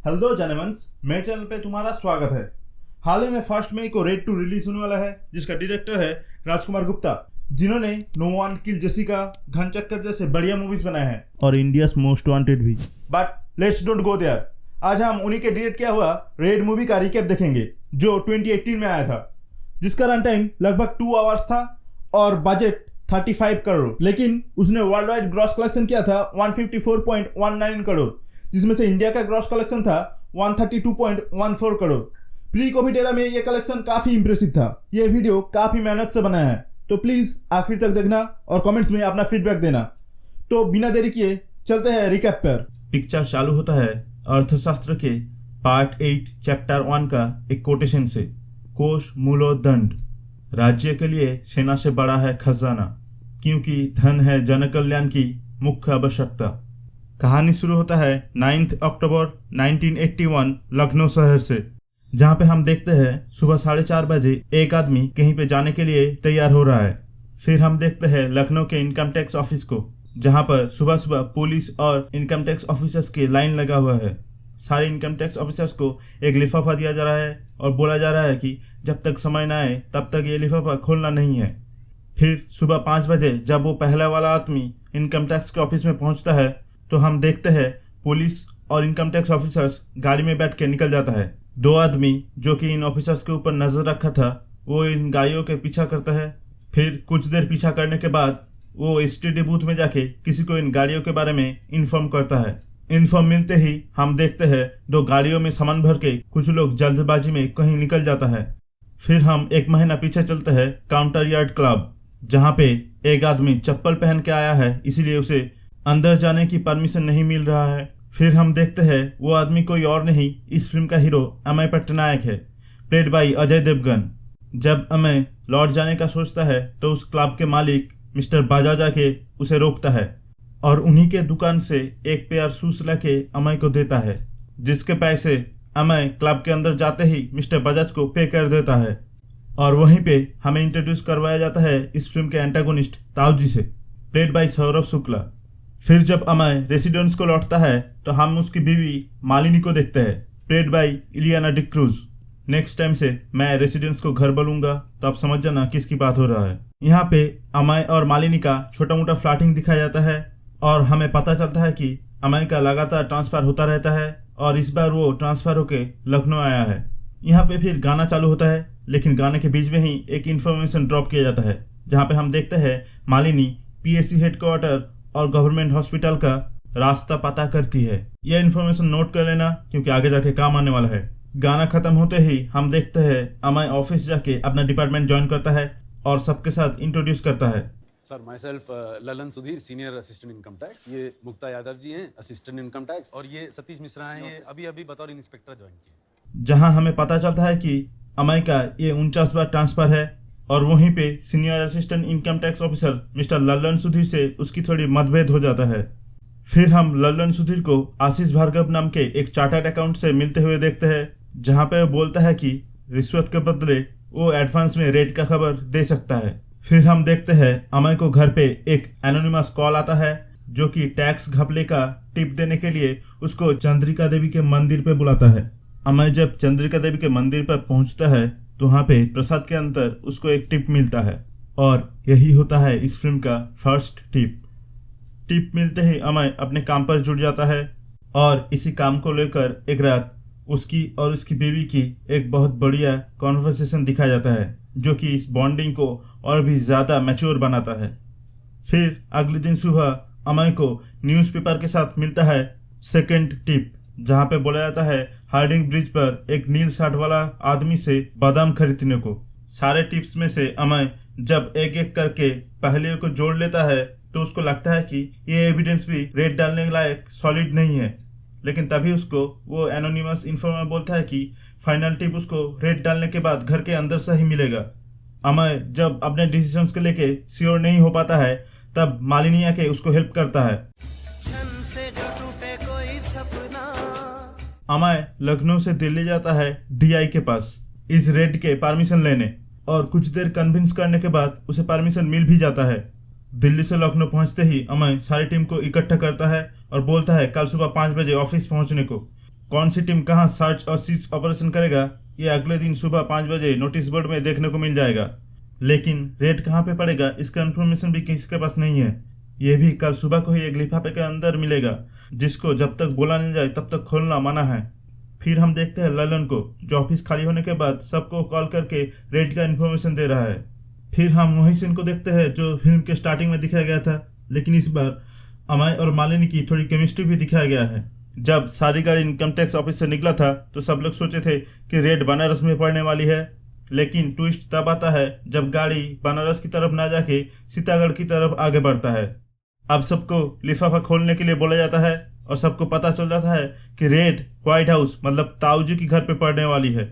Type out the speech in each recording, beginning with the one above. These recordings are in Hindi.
हेलो जेंटलमैन, मेरे चैनल पे तुम्हारा स्वागत है। हाल ही में 1 मई को रेड 2 रिलीज होने वाला है, जिसका डायरेक्टर है राजकुमार गुप्ता, जिन्होंने नो वन किल जेसिका, घन चक्कर जैसे बढ़िया मूवीज बनाए हैं और इंडियाज मोस्ट वांटेड भी। But let's don't go there. आज हम उन्हीं के डायरेक्ट किया हुआ रेड मूवी का रिकैप देखेंगे, जो 2018 में आया था, जिसका रन टाइम लगभग 2 आवर्स था और बजट 35 करोड़, लेकिन उसने वर्ल्ड वाइड ग्रॉस कलेक्शन किया था 154.19 करोड़, जिसमें से इंडिया का ग्रॉस कलेक्शन था 132.14 करोड़। प्री कोविड एरा में ये कलेक्शन काफी इंप्रेसिव था। ये वीडियो काफी मेहनत से बनाया है, तो प्लीज आखिर तक देखना और कमेंट्स में अपना फीडबैक देना। तो बिना देरी किए चलते हैं रिकैप पर। पिक्चर चालू होता है अर्थशास्त्र के पार्ट 8 चैप्टर 1 का एक कोटेशन से। कोष मूलोदंड, राज्य के लिए सेना से बड़ा है खजाना, क्योंकि धन है जन कल्याण की मुख्य आवश्यकता। कहानी शुरू होता है 9 अक्टूबर 1981 लखनऊ शहर से, जहां पे हम देखते हैं सुबह 4:30 बजे एक आदमी कहीं पे जाने के लिए तैयार हो रहा है। फिर हम देखते हैं लखनऊ के इनकम टैक्स ऑफिस को, जहां पर सुबह सुबह पुलिस और इनकम टैक्स ऑफिसर्स की लाइन लगा हुआ है। सारे इनकम टैक्स ऑफिसर्स को एक लिफाफा दिया जा रहा है और बोला जा रहा है कि जब तक समय ना आए तब तक ये लिफाफा खोलना नहीं है। फिर सुबह 5 बजे जब वो पहला वाला आदमी इनकम टैक्स के ऑफिस में पहुंचता है, तो हम देखते हैं पुलिस और इनकम टैक्स ऑफिसर्स गाड़ी में बैठ के निकल जाता है। 2 आदमी जो कि इन ऑफिसर्स के ऊपर नजर रखा था, वो इन गाड़ियों के पीछा करता है। फिर कुछ देर पीछा करने के बाद वो एसटीडी बूथ में जाके किसी को इन गाड़ियों के बारे में इन्फॉर्म करता है। इन्फॉर्म मिलते ही हम देखते हैं 2 गाड़ियों में सामान भर के कुछ लोग जल्दबाजी में कहीं निकल जाता है। फिर हम 1 महीना पीछे चलते हैं काउंटर यार्ड क्लब, जहां पे एक आदमी चप्पल पहन के आया है, इसीलिए उसे अंदर जाने की परमिशन नहीं मिल रहा है। फिर हम देखते हैं वो आदमी कोई और नहीं, इस फिल्म का हीरो अमय पट्टनायक है, प्लेड बाई अजय देवगन। जब अमय लौट जाने का सोचता है तो उस क्लब के मालिक मिस्टर बाजा जाके उसे रोकता है और उन्हीं के दुकान से एक पेयर शूज लाके अमय को देता है, जिसके पैसे अमय क्लब के अंदर जाते ही मिस्टर बजाज को पे कर देता है। और वहीं पे हमें इंट्रोड्यूस करवाया जाता है इस फिल्म के एंटागोनिस्ट ताऊजी से, प्लेड बाई सौरभ शुक्ला। फिर जब अमय रेसिडेंस को लौटता है तो हम उसकी बीवी मालिनी को देखते हैं, played by Ileana D'Cruz. Next time से मैं रेसिडेंस को घर बोलूंगा, तो आप समझ जाना किसकी बात हो रहा है। यहाँ पे अमय और मालिनी का छोटा मोटा फ्लर्टिंग दिखाया जाता है और हमें पता चलता है कि अमय का लगातार ट्रांसफर होता रहता है और इस बार वो ट्रांसफर होके लखनऊ आया है। यहाँ पे फिर गाना चालू होता है, लेकिन गाने के बीच में ही एक इन्फॉर्मेशन ड्रॉप किया जाता है, जहाँ पे हम देखते हैं मालिनी पीएससी हेडक्वार्टर और गवर्नमेंट हॉस्पिटल का रास्ता पता करती है। यह इन्फॉर्मेशन नोट कर लेना, क्योंकि आगे जाके काम आने वाला है। गाना खत्म होते ही हम देखते हैं अमय ऑफिस जाके अपना डिपार्टमेंट ज्वाइन करता है और सबके साथ इंट्रोड्यूस करता है। Sir, my self Lalan Sudhir, senior assistant income tax. ये मुक्ता यादव जी हैं, असिस्टेंट इनकम टैक्स, और ये सतीश मिश्रा हैं, ये अभी अभी बतौर इंस्पेक्टर ज्वाइन किए। जहां हमें पता चलता है कि अमय का ये 49वां ट्रांसफर है और वहीं पे senior assistant income tax officer mister Lalan Sudhir से उसकी थोड़ी मतभेद हो जाता है। फिर हम ललन सुधीर को आशीष भार्गव नाम के एक चार्टर्ड अकाउंट से मिलते हुए देखते हैं, जहां पे वो बोलता है कि रिश्वत के बदले वो एडवांस में रेट का खबर दे सकता है। फिर हम देखते हैं अमय को घर पे एक एनोनिमस कॉल आता है, जो कि टैक्स घपले का टिप देने के लिए उसको चंद्रिका देवी के मंदिर पे बुलाता है। अमय जब चंद्रिका देवी के मंदिर पर पहुंचता है तो वहाँ पे प्रसाद के अंदर उसको एक टिप मिलता है और यही होता है इस फिल्म का फर्स्ट टिप। टिप मिलते ही अमय अपने काम पर जुट जाता है और इसी काम को लेकर एक रात उसकी और उसकी बीवी की एक बहुत बढ़िया कॉन्वर्सेशन दिखाया जाता है, जो कि इस बॉन्डिंग को और भी ज़्यादा मैच्योर बनाता है। फिर अगले दिन सुबह अमय को न्यूज़पेपर के साथ मिलता है सेकंड टिप, जहाँ पे बोला जाता है हार्डिंग ब्रिज पर एक नील शर्ट वाला आदमी से बादाम खरीदने को। सारे टिप्स में से अमय जब एक एक करके पहले को जोड़ लेता है तो उसको लगता है कि ये एविडेंस भी रेट डालने लायक सॉलिड नहीं है, लेकिन तभी उसको वो एनोनिमस इन्फॉर्मर बोलता है कि फाइनल टिप उसको रेट डालने के बाद घर के अंदर से ही मिलेगा। अमय जब अपने डिसीजंस को लेके श्योर नहीं हो पाता है, तब मालिनी आके उसको हेल्प करता है। अमय लखनऊ से दिल्ली जाता है डीआई के पास इस रेड के परमिशन लेने, और कुछ देर कन्विंस करने के बाद उसे परमिशन मिल भी जाता है। दिल्ली से लखनऊ पहुंचते ही अमय सारी टीम को इकट्ठा करता है और बोलता है कल सुबह 5 बजे ऑफिस पहुंचने को। कौन सी टीम कहाँ सर्च और सीज ऑपरेशन करेगा ये अगले दिन सुबह 5 बजे नोटिस बोर्ड में देखने को मिल जाएगा। लेकिन रेड कहाँ पे पड़ेगा इसका इन्फॉर्मेशन भी किसी के पास नहीं है। ये भी कल सुबह को ही एक लिफाफे के अंदर मिलेगा, जिसको जब तक बोला नहीं जाए तब तक खोलना मना है। फिर हम देखते हैं ललन को, जो ऑफिस खाली होने के बाद सबको कॉल करके रेड का इन्फॉर्मेशन दे रहा है। फिर हम वही सीन को देखते हैं जो फिल्म के स्टार्टिंग में दिखाया गया था, लेकिन इस बार अमय और मालिनी की थोड़ी केमिस्ट्री भी दिखाया गया है। जब सारी गाड़ी इनकम टैक्स ऑफिस से निकला था तो सब लोग सोचे थे कि रेड बनारस में पड़ने वाली है, लेकिन ट्विस्ट तब आता है जब गाड़ी बनारस की तरफ ना जाके सीतागढ़ की तरफ आगे बढ़ता है। अब सबको लिफाफा खोलने के लिए बोला जाता है और सबको पता चल जाता है कि रेड व्हाइट हाउस मतलब ताऊजी के घर पे पड़ने वाली है।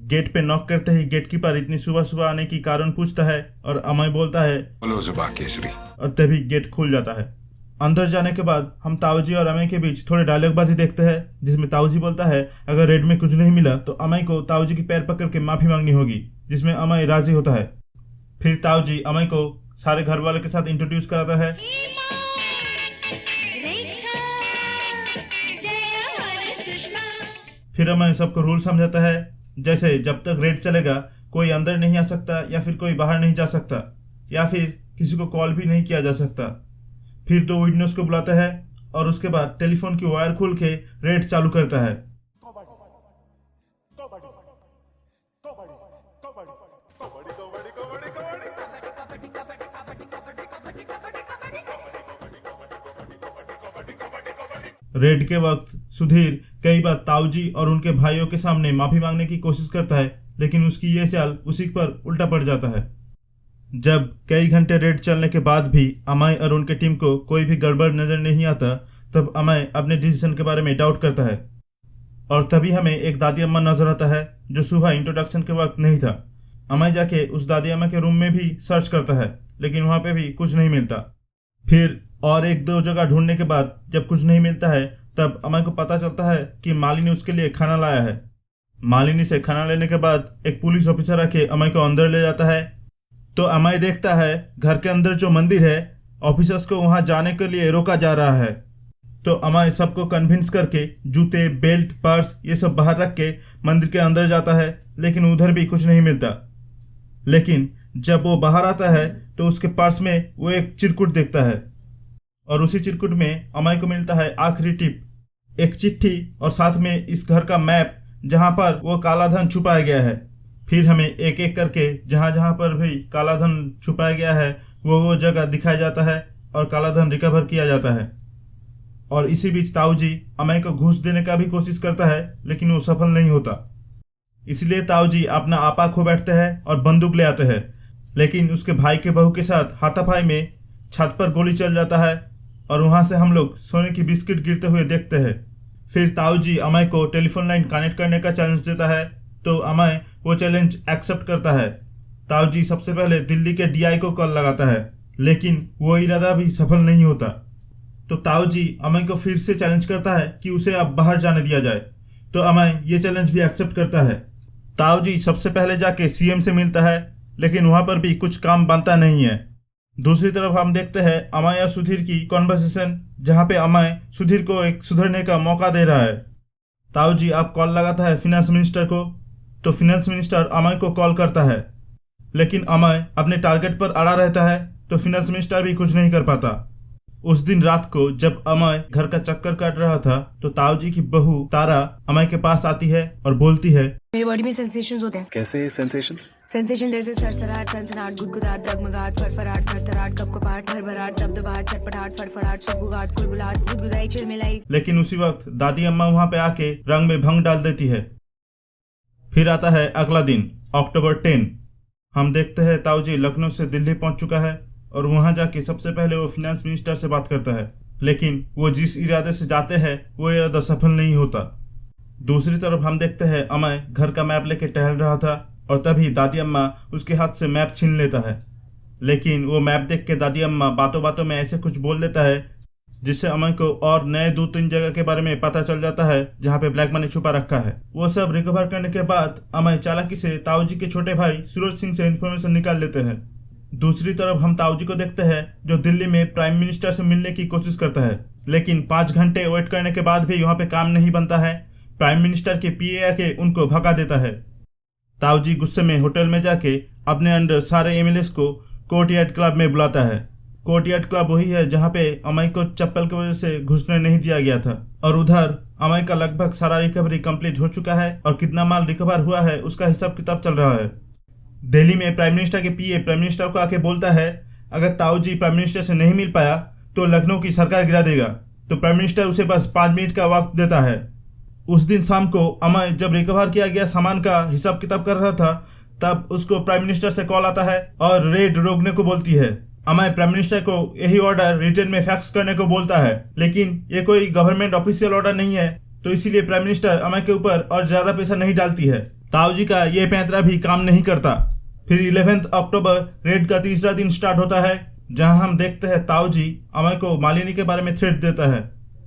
गेट पे नॉक करते ही गेटकीपर इतनी सुबह सुबह आने की कारण पूछता है और अमय बोलता है और तभी गेट खुल जाता है। अंदर जाने के बाद हम ताऊजी और अमय के बीच थोड़े डायलॉगबाजी देखते हैं, जिसमें ताऊजी बोलता है अगर रेड में कुछ नहीं मिला तो अमय को ताऊजी की पैर पकड़ के माफी मांगनी होगी, जिसमें अमय राजी होता है। फिर ताऊजी अमय को सारे घर वालों के साथ इंट्रोड्यूस कराता है। फिर अमय सबको रूल समझाता है, जैसे जब तक रेड चलेगा कोई अंदर नहीं आ सकता या फिर कोई बाहर नहीं जा सकता या फिर किसी को कॉल भी नहीं किया जा सकता। फिर 2 विटनेस को बुलाता है और उसके बाद टेलीफोन की वायर खोल के रेड चालू करता है। रेड के वक्त सुधीर कई बार ताऊजी और उनके भाइयों के सामने माफी मांगने की कोशिश करता है, लेकिन उसकी ये चाल उसी पर उल्टा पड़ जाता है। जब कई घंटे रेड चलने के बाद भी अमय और उनके टीम को कोई भी गड़बड़ नजर नहीं आता, तब अमय अपने डिसीजन के बारे में डाउट करता है। और तभी हमें एक दादी अम्मा नजर आता है जो सुबह इंट्रोडक्शन के वक्त नहीं था। अमय जाके उस दादी अम्मा के रूम में भी सर्च करता है, लेकिन वहां पे भी कुछ नहीं मिलता। फिर और 1-2 जगह ढूंढने के बाद जब कुछ नहीं मिलता है तब अमय को पता चलता है कि मालिनी उसके लिए खाना लाया है। मालिनी से खाना लेने के बाद एक पुलिस ऑफिसर आके अमय को अंदर ले जाता है। तो अमय देखता है घर के अंदर जो मंदिर है ऑफिसर्स को वहां जाने के लिए रोका जा रहा है। तो अमय सबको कन्विंस करके जूते, बेल्ट, पर्स ये सब बाहर रख के मंदिर के अंदर जाता है, लेकिन उधर भी कुछ नहीं मिलता। लेकिन जब वो बाहर आता है तो उसके पर्स में वो एक चिरकुट देखता है और उसी चिरकुट में अमय को मिलता है आखिरी टिप, एक चिट्ठी और साथ में इस घर का मैप जहां पर वो काला धन छुपाया गया है। फिर हमें एक एक करके जहां जहां पर भी काला धन छुपाया गया है वो जगह दिखाया जाता है और काला धन रिकवर किया जाता है। और इसी बीच ताऊजी अमय को घूस देने का भी कोशिश करता है, लेकिन वो सफल नहीं होता। इसलिए ताऊजी अपना आपा खो बैठते हैं और बंदूक ले आते हैं, लेकिन उसके भाई के बहू के साथ हाथापाई में छत पर गोली चल जाता है और वहां से हम लोग सोने की बिस्किट गिरते हुए देखते हैं। फिर ताऊजी अमय को टेलीफोन लाइन कनेक्ट करने का चैलेंज देता है, तो अमय वो चैलेंज एक्सेप्ट करता है। ताऊजी सबसे पहले दिल्ली के डीआई को कॉल लगाता है, लेकिन वो इरादा भी सफल नहीं होता। तो ताऊजी अमय को फिर से चैलेंज करता है कि उसे अब बाहर जाने दिया जाए, तो अमय ये चैलेंज भी एक्सेप्ट करता है। ताऊजी सबसे पहले जाके सीएम से मिलता है, लेकिन वहां पर भी कुछ काम बनता नहीं है। दूसरी तरफ हम देखते हैं अमय और सुधीर की कॉन्वर्सेशन, जहां पे अमय सुधीर को एक सुधरने का मौका दे रहा है। ताऊजी अब कॉल लगाता है फिनेंस मिनिस्टर को, तो फिनेंस मिनिस्टर अमय को कॉल करता है, लेकिन अमय अपने टारगेट पर अड़ा रहता है, तो फिनेंस मिनिस्टर भी कुछ नहीं कर पाता। उस दिन रात को जब अमय घर का चक्कर काट रहा था, तो ताऊजी की बहू तारा अमय के पास आती है और बोलती है, मेरी बॉडी में सेंसेशंस होते हैं। कैसे सेंसेशंस? सेंसेशन जैसे सरसराहट, सनसनाहट, गुदगुदाहट, डगमगाहट, फरफराहट, थरथराहट, कपकपाहट, भरभराहट, दबदबाहट, छटपटाहट, फड़फड़ाहट, सुगबुगाहट, कुलबुलाहट, गुदगुदाई, चिलमिलाई। लेकिन उसी वक्त दादी अम्मा वहां पे आके रंग में भंग डाल देती है। फिर आता है अगला दिन, अक्टूबर 10। हम देखते हैं ताऊजी लखनऊ से दिल्ली पहुंच चुका है और वहां जाके सबसे पहले वो फिनेंस मिनिस्टर से बात करता है, लेकिन वो जिस इरादे से जाते हैं वो इरादा सफल नहीं होता। दूसरी तरफ हम देखते हैं अमय घर का मैप लेके टहल रहा था और तभी दादी अम्मा उसके हाथ से मैप छीन लेता है, लेकिन वो मैप देख के दादी अम्मा बातों बातों में ऐसे कुछ बोल देता है जिससे अमय को और नए 2-3 जगह के बारे में पता चल जाता है जहाँ पे ब्लैक मनी छुपा रखा है। वो सब रिकवर करने के बाद अमय चालाकी से ताऊजी के छोटे भाई सूरज सिंह से इन्फॉर्मेशन निकाल लेते हैं। दूसरी तरफ हम ताऊजी को देखते हैं जो दिल्ली में प्राइम मिनिस्टर से मिलने की कोशिश करता है, लेकिन 5 घंटे वेट करने के बाद भी वहाँ पे काम नहीं बनता है। प्राइम मिनिस्टर के पीए आके उनको भगा देता है। ताऊजी गुस्से में होटल में जाके अपने अंडर सारे एमएलएस को कोर्टयार्ड क्लब में बुलाता है। कोर्टयार्ड क्लब वही है जहाँ पे अमय को चप्पल की वजह से घुसने नहीं दिया गया था, और उधर अमय का लगभग सारा रिकवरी कंप्लीट हो चुका है और कितना माल रिकवर हुआ है उसका हिसाब किताब चल रहा है। दिल्ली में प्राइम मिनिस्टर के पीए प्राइम मिनिस्टर को आके बोलता है अगर ताऊजी प्राइम मिनिस्टर से नहीं मिल पाया तो लखनऊ की सरकार गिरा देगा। तो प्राइम मिनिस्टर उसे बस 5 मिनट का वक्त देता है। उस दिन शाम को अमय जब रिकवर किया गया सामान का हिसाब किताब कर रहा था तब उसको प्राइम मिनिस्टर से कॉल आता है और रेड रोकने को बोलती है। अमय प्राइम मिनिस्टर को यही ऑर्डर रिटर्न में फैक्स करने को बोलता है, लेकिन ये कोई गवर्नमेंट ऑफिशियल ऑर्डर नहीं है, तो इसीलिए प्राइम मिनिस्टर अमय के ऊपर और ज्यादा पैसा नहीं डालती है। ताऊजी का ये पैंतरा भी काम नहीं करता। फिर 11 अक्टूबर रेड का तीसरा दिन स्टार्ट होता है, जहां हम देखते हैं ताऊजी अमय को मालिनी के बारे में थ्रेट देता है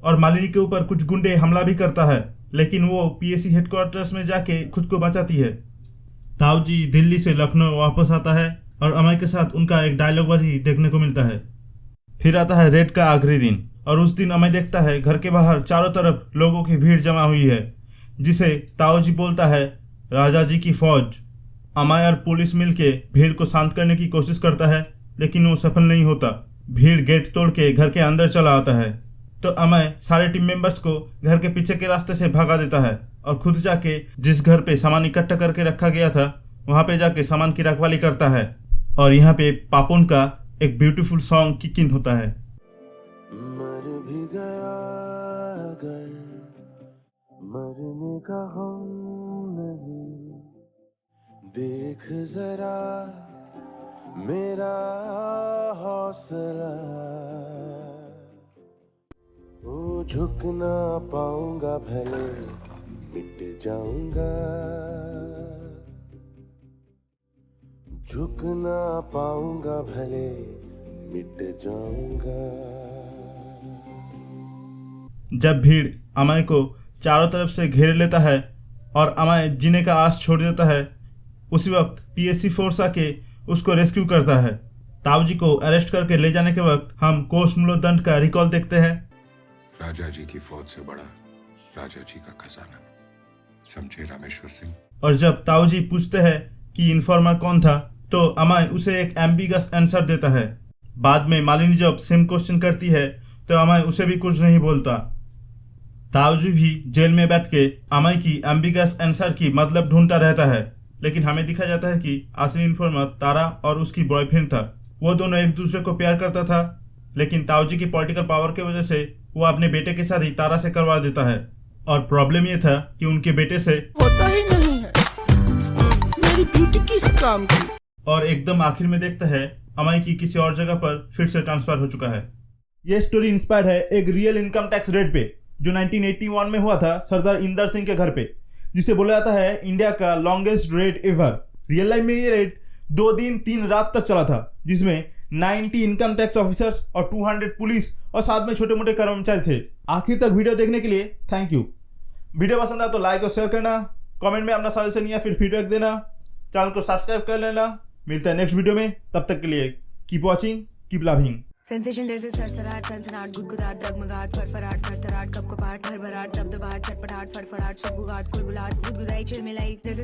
और मालिनी के ऊपर कुछ गुंडे हमला भी करता है, लेकिन वो पीएसी हेडक्वार्टर्स में जाके खुद को बचाती है। ताऊजी दिल्ली से लखनऊ वापस आता है और अमय के साथ उनका एक डायलॉगबाजी देखने को मिलता है। फिर आता है रेड का आखिरी दिन और उस दिन अमय देखता है घर के बाहर चारों तरफ लोगों की भीड़ जमा हुई है, जिसे ताऊजी बोलता है राजा जी की फौज। अमय और पुलिस मिलके भीड़ को शांत करने की कोशिश करता है, लेकिन वो सफल नहीं होता। भीड़ गेट तोड़ के घर के अंदर चला आता है, तो अमय सारे टीम मेंबर्स को घर के पीछे के रास्ते से भगा देता है और खुद जाके जिस घर पे सामान इकट्ठा करके रखा गया था वहां पे जाके सामान की रखवाली करता है। और यहाँ पे पापुन का एक ब्यूटीफुल सॉन्ग किक इन होता है। मर भी गया अगर मरने का गम नहीं, देख जरा मेरा हौसला, ओ झुक ना पाऊंगा भले मिट जाऊंगा, झुक ना पाऊंगा भले मिट जाऊंगा। जब भीड़ अमय को चारों तरफ से घेर लेता है और अमय जीने का आस छोड़ देता है, उसी वक्त पीएससी फोर्स आके उसको रेस्क्यू करता है। ताऊजी को अरेस्ट करके ले जाने के वक्त हम कोष मूलोदंड का रिकॉल देखते हैं। राजा जी की फौज से बड़ा राजा जी का खजाना, समझे रामेश्वर सिंह। और जब ताऊजी पूछते हैं कि इन्फॉर्मर कौन था, तो अमय उसे एक एम्बिगस आंसर देता है। बाद में मालिनी जब सेम क्वेश्चन करती है तो अमय उसे भी कुछ नहीं बोलता। ताऊजी भी जेल में बैठ के अमय की एम्बिगस आंसर की मतलब ढूंढता रहता है, लेकिन हमें दिखा जाता है कि असली इन्फॉर्मर तारा और उसकी बॉयफ्रेंड था। वो दोनों एक दूसरे को प्यार करता था, लेकिन ताऊजी की पॉलिटिकल पावर की वजह से वो अपने बेटे के साथ ही तारा से करवा देता है। और प्रॉब्लम ये था कि उनके बेटे से होता ही नहीं है, मेरी बेटी किस काम की। और एकदम आखिर में देखते हैं अमय की किसी और जगह पर फिर से ट्रांसफर हो चुका है। ये स्टोरी इंस्पायर्ड है एक रियल इनकम टैक्स रेड पे जो 1981 में हुआ था सरदार इंदर सिंह के घर पे, जिसे बोला जाता है इंडिया का longest red ever. Real life में ये रेड 2 दिन 3 रात तक चला था, जिसमें 90 इनकम टैक्स ऑफिसर्स और 200 पुलिस और साथ में छोटे मोटे कर्मचारी थे। आखिर तक वीडियो देखने के लिए थैंक यू। वीडियो पसंद आया तो लाइक और शेयर करना, कमेंट में अपना सजेशन या फिर फीडबैक देना, चैनल को सब्सक्राइब कर लेना। मिलता है नेक्स्ट वीडियो में, तब तक के लिए keep watching, keep loving. Sensation जैसे सरसराहट सनसनाहट गुदगुदाहट डगमगाहट फरफराहट थरथराहट कपकपाहट भरभराहट दबदबाहट चटपटाहट फड़फड़ाहट सुगबुगाहट कुलबुलाहट गुदगुदाई चिलमिलाई जैसे